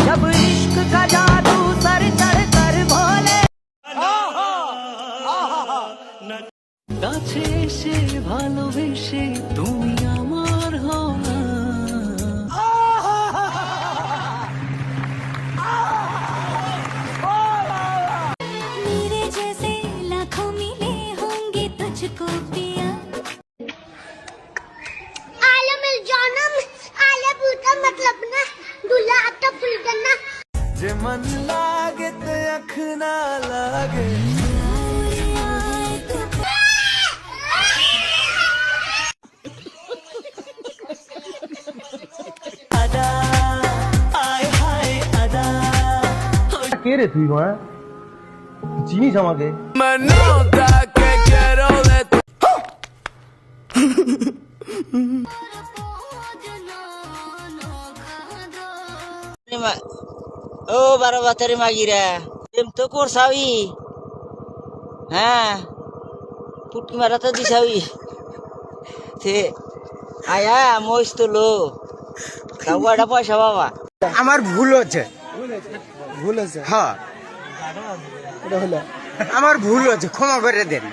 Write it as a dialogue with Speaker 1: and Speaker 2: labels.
Speaker 1: जब इश्क का जादू सर चढ़ कर भोले কাছে এসে ভালোবেসে তুমি আমার হও না।
Speaker 2: मेरे जैसे लाखों मिले होंगे तुझको पिया आलम जानम आले बूटा मतलब ना दूल्हा आता फुल करना
Speaker 1: जे मन लागे ते अख ना लागे अदा आय हाय अदा
Speaker 3: কে রে তুই মা চিনিস আমাকে
Speaker 4: ও বারো বাতারি মাগিরা প্রেম তো করছাবি হ্যাঁ পুটকি মারা তো দিছাবি সে আয়া মহিষ তো লো কয়টা পয়সা বাবা
Speaker 5: আমার ভুল হচ্ছে হ্যাঁ আমার ভুল হচ্ছে ক্ষমা করে দেন